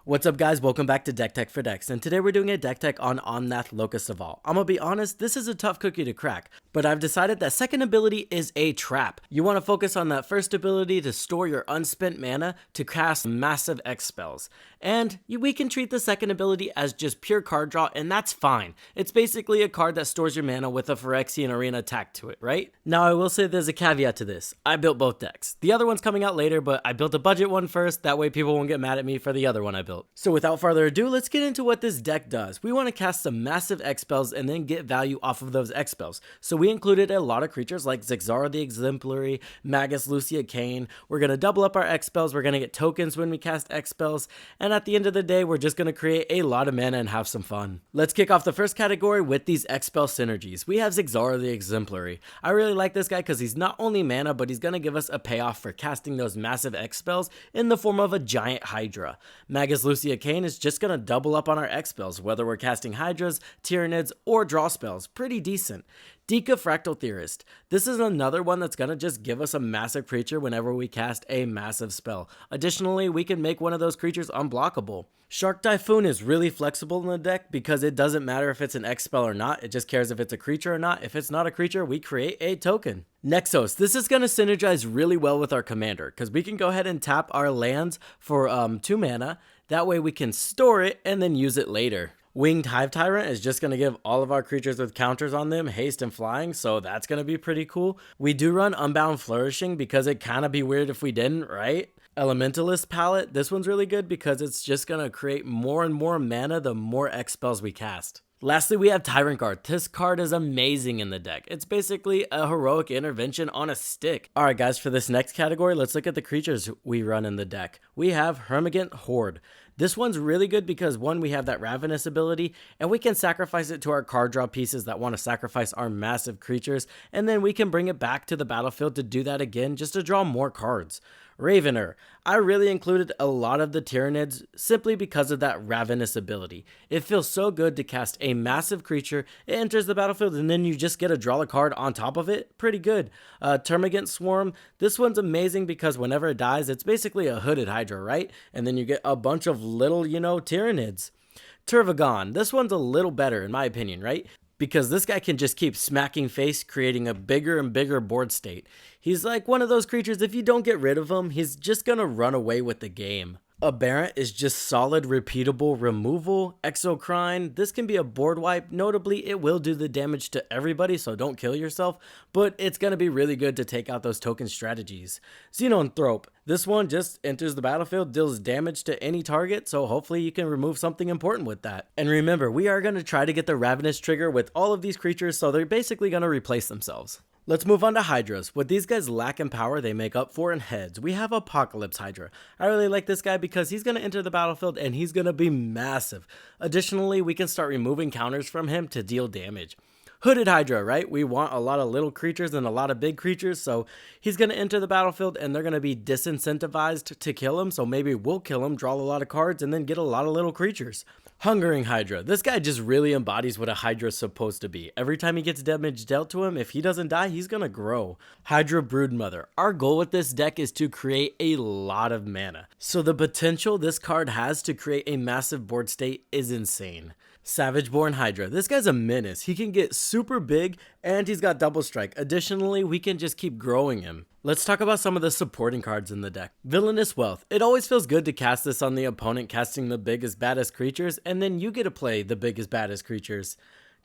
What's up guys, welcome back to Deck Tech for Decks, and today we're doing a deck tech on Omnath Locus of all. I'm gonna be honest, this is a tough cookie to crack, but I've decided that second ability is a trap. You want to focus on that first ability to store your unspent mana to cast massive X spells. And we can treat the second ability as just pure card draw, and that's fine. It's basically a card that stores your mana with a Phyrexian Arena attack to it, right? Now I will say there's a caveat to this. I built both decks. The other one's coming out later, but I built a budget one first, that way people won't get mad at me for the other one I built. So without further ado, let's get into what this deck does. We want to cast some massive X spells and then get value off of those X spells. So we included a lot of creatures like Zigzara the Exemplary, Magus Lucia Kane. We're going to double up our X spells, we're going to get tokens when we cast X spells, and at the end of the day, we're just going to create a lot of mana and have some fun. Let's kick off the first category with these Exfil Synergies. We have Zigzara the Exemplary. I really like this guy because he's not only mana, but he's going to give us a payoff for casting those massive X spells in the form of a giant Hydra. Magus Lucia Kane is just going to double up on our X spells, whether we're casting Hydras, Tyranids, or draw spells. Pretty decent. Dika Fractal Theorist. This is another one that's going to just give us a massive creature whenever we cast a massive spell. Additionally, we can make one of those creatures unblockable. Shark Typhoon is really flexible in the deck because it doesn't matter if it's an X spell or not, it just cares if it's a creature or not. If it's not a creature, we create a token. Nexos. This is going to synergize really well with our commander because we can go ahead and tap our lands for 2 mana. That way we can store it and then use it later. Winged Hive Tyrant is just going to give all of our creatures with counters on them haste and flying, so that's going to be pretty cool. We do run Unbound Flourishing because it kind of be weird if we didn't, right? Elementalist Palette, this one's really good because it's just going to create more and more mana the more X spells we cast. Lastly, we have Tyrant Guard. This card is amazing in the deck. It's basically a heroic intervention on a stick. Alright guys, for this next category, let's look at the creatures we run in the deck. We have Hermigant Horde. This one's really good because one, we have that Ravenous ability, and we can sacrifice it to our card draw pieces that want to sacrifice our massive creatures, and then we can bring it back to the battlefield to do that again just to draw more cards. Ravener. I really included a lot of the Tyranids simply because of that Ravenous ability. It feels so good to cast a massive creature, it enters the battlefield, and then you just get to draw a card on top of it. Pretty good. Termagant Swarm. This one's amazing because whenever it dies, it's basically a hooded Hydra, right? And then you get a bunch of little, Tyranids. Turvagon. This one's a little better in my opinion, right? Because this guy can just keep smacking face, creating a bigger and bigger board state. He's like one of those creatures, if you don't get rid of him, he's just gonna run away with the game. Aberrant is just solid, repeatable removal. Exocrine, this can be a board wipe. Notably, it will do the damage to everybody, so don't kill yourself, but it's going to be really good to take out those token strategies. Xenonthrope, this one just enters the battlefield, deals damage to any target, so hopefully you can remove something important with that. And remember, we are going to try to get the Ravenous trigger with all of these creatures, so they're basically going to replace themselves. Let's move on to Hydras. What these guys lack in power, they make up for in heads. We have Apocalypse Hydra. I really like this guy because he's going to enter the battlefield and he's going to be massive. Additionally, we can start removing counters from him to deal damage. Hooded Hydra, right? We want a lot of little creatures and a lot of big creatures, so he's going to enter the battlefield and they're going to be disincentivized to kill him, so maybe we'll kill him, draw a lot of cards, and then get a lot of little creatures. Hungering Hydra. This guy just really embodies what a Hydra is supposed to be. Every time he gets damage dealt to him, if he doesn't die, he's going to grow. Hydra Broodmother. Our goal with this deck is to create a lot of mana. So the potential this card has to create a massive board state is insane. Savageborn Hydra. This guy's a menace. He can get super big and he's got double strike. Additionally, we can just keep growing him. Let's talk about some of the supporting cards in the deck. Villainous Wealth. It always feels good to cast this on the opponent casting the biggest, baddest creatures, and then you get to play the biggest, baddest creatures.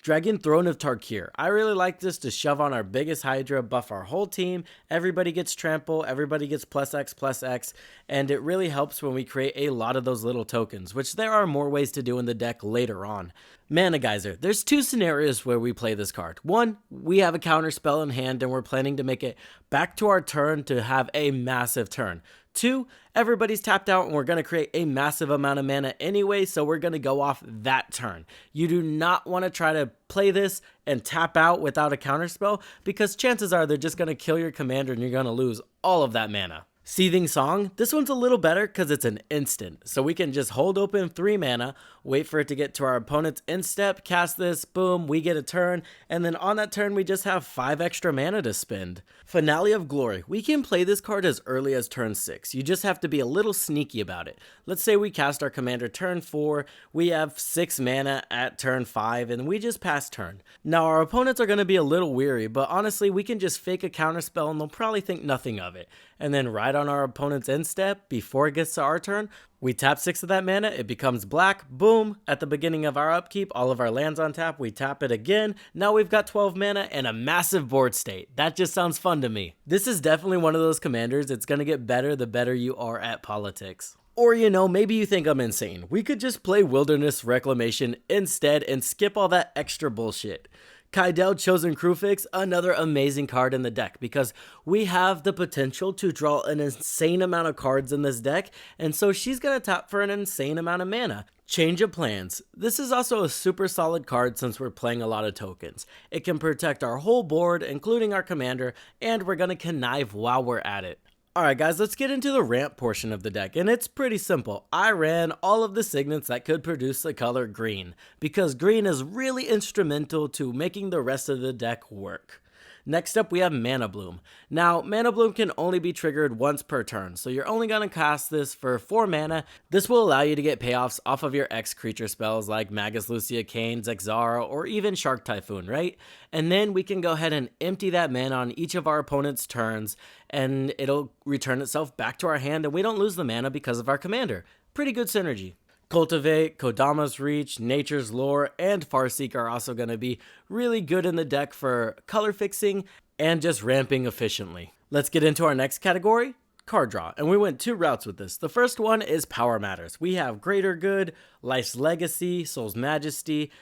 Dragon Throne of Tarkir. I really like this to shove on our biggest Hydra, buff our whole team, everybody gets trample, everybody gets +X, and it really helps when we create a lot of those little tokens, which there are more ways to do in the deck later on. Mana Geyser. There's 2 scenarios where we play this card. One, we have a counter spell in hand and we're planning to make it back to our turn to have a massive turn. 2, everybody's tapped out and we're going to create a massive amount of mana anyway, so we're going to go off that turn. You do not want to try to play this and tap out without a counterspell because chances are they're just going to kill your commander and you're going to lose all of that mana. Seething Song, this one's a little better because it's an instant. So we can just hold open 3 mana, wait for it to get to our opponent's end step, cast this, boom, we get a turn, and then on that turn we just have 5 extra mana to spend. Finale of Glory, we can play this card as early as turn 6. You just have to be a little sneaky about it. Let's say we cast our commander turn 4, we have 6 mana at turn 5, and we just pass turn. Now our opponents are going to be a little weary, but honestly we can just fake a counterspell and they'll probably think nothing of it. And then right on our opponent's end step, before it gets to our turn, we tap 6 of that mana, it becomes black, boom, at the beginning of our upkeep, all of our lands on tap, we tap it again, now we've got 12 mana and a massive board state. That just sounds fun to me. This is definitely one of those commanders, it's gonna get better the better you are at politics. Or maybe you think I'm insane. We could just play Wilderness Reclamation instead and skip all that extra bullshit. Kaidel Chosen Crewfix, another amazing card in the deck because we have the potential to draw an insane amount of cards in this deck, and so she's going to tap for an insane amount of mana. Change of Plans. This is also a super solid card since we're playing a lot of tokens. It can protect our whole board, including our commander, and we're going to connive while we're at it. Alright guys, let's get into the ramp portion of the deck, and it's pretty simple. I ran all of the signets that could produce the color green, because green is really instrumental to making the rest of the deck work. Next up we have Mana Bloom. Now, Mana Bloom can only be triggered once per turn, so you're only going to cast this for 4 mana. This will allow you to get payoffs off of your X creature spells like Magus Lucia Kane, Zexara, or even Shark Typhoon, right? And then we can go ahead and empty that mana on each of our opponent's turns, and it'll return itself back to our hand, and we don't lose the mana because of our commander. Pretty good synergy. Cultivate, Kodama's Reach, Nature's Lore, and Farseek are also going to be really good in the deck for color fixing and just ramping efficiently. Let's get into our next category, card draw, and we went 2 routes with this. The first one is Power Matters. We have Greater Good, Life's Legacy, Soul's Majesty,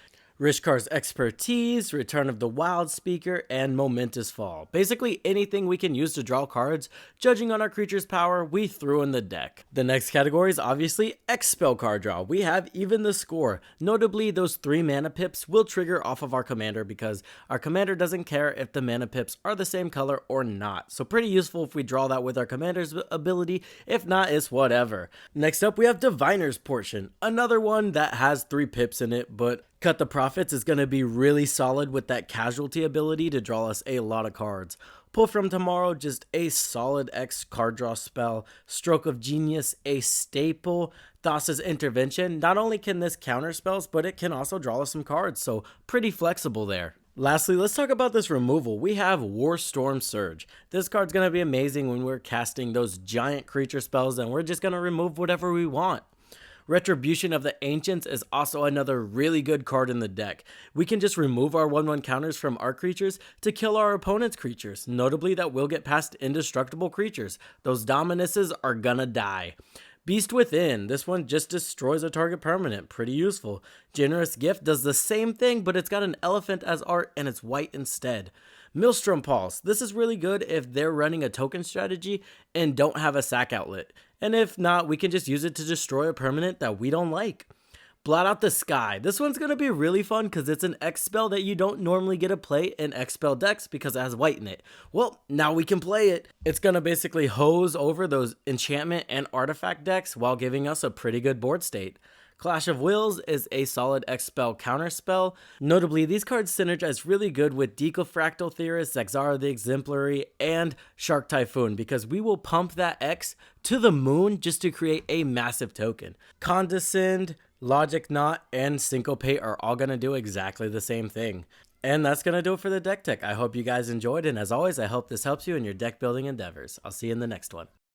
Rishkar's Expertise, Return of the Wild Speaker, and Momentous Fall. Basically anything we can use to draw cards, judging on our creature's power, we threw in the deck. The next category is obviously X-Spell card draw. We have Even the Score. Notably, those 3 mana pips will trigger off of our commander because our commander doesn't care if the mana pips are the same color or not. So pretty useful if we draw that with our commander's ability. If not, it's whatever. Next up, we have Diviner's Portion. Another one that has 3 pips in it, but Cut the Profits is going to be really solid with that casualty ability to draw us a lot of cards. Pull from Tomorrow, just a solid X card draw spell. Stroke of Genius, a staple. Thassa's Intervention, not only can this counter spells, but it can also draw us some cards, so pretty flexible there. Lastly, let's talk about this removal. We have Warstorm Surge. This card's going to be amazing when we're casting those giant creature spells and we're just going to remove whatever we want. Retribution of the Ancients is also another really good card in the deck. We can just remove our 1/1 counters from our creatures to kill our opponent's creatures. Notably, that will get past indestructible creatures. Those Dominuses are gonna die. Beast Within, this one just destroys a target permanent, pretty useful. Generous Gift does the same thing, but it's got an elephant as art and it's white instead. Maelstrom Pulse, this is really good if they're running a token strategy and don't have a sack outlet. And if not, we can just use it to destroy a permanent that we don't like. Blot Out the Sky, this one's going to be really fun because it's an X spell that you don't normally get to play in X spell decks because it has white in it. Well, now we can play it. It's going to basically hose over those enchantment and artifact decks while giving us a pretty good board state. Clash of Wills is a solid X-Spell counterspell. Notably, these cards synergize really good with Decofractal Theorist, Zexara the Exemplary, and Shark Typhoon because we will pump that X to the moon just to create a massive token. Condescend, Logic Knot, and Syncopate are all going to do exactly the same thing. And that's going to do it for the deck tech. I hope you guys enjoyed, and as always, I hope this helps you in your deck building endeavors. I'll see you in the next one.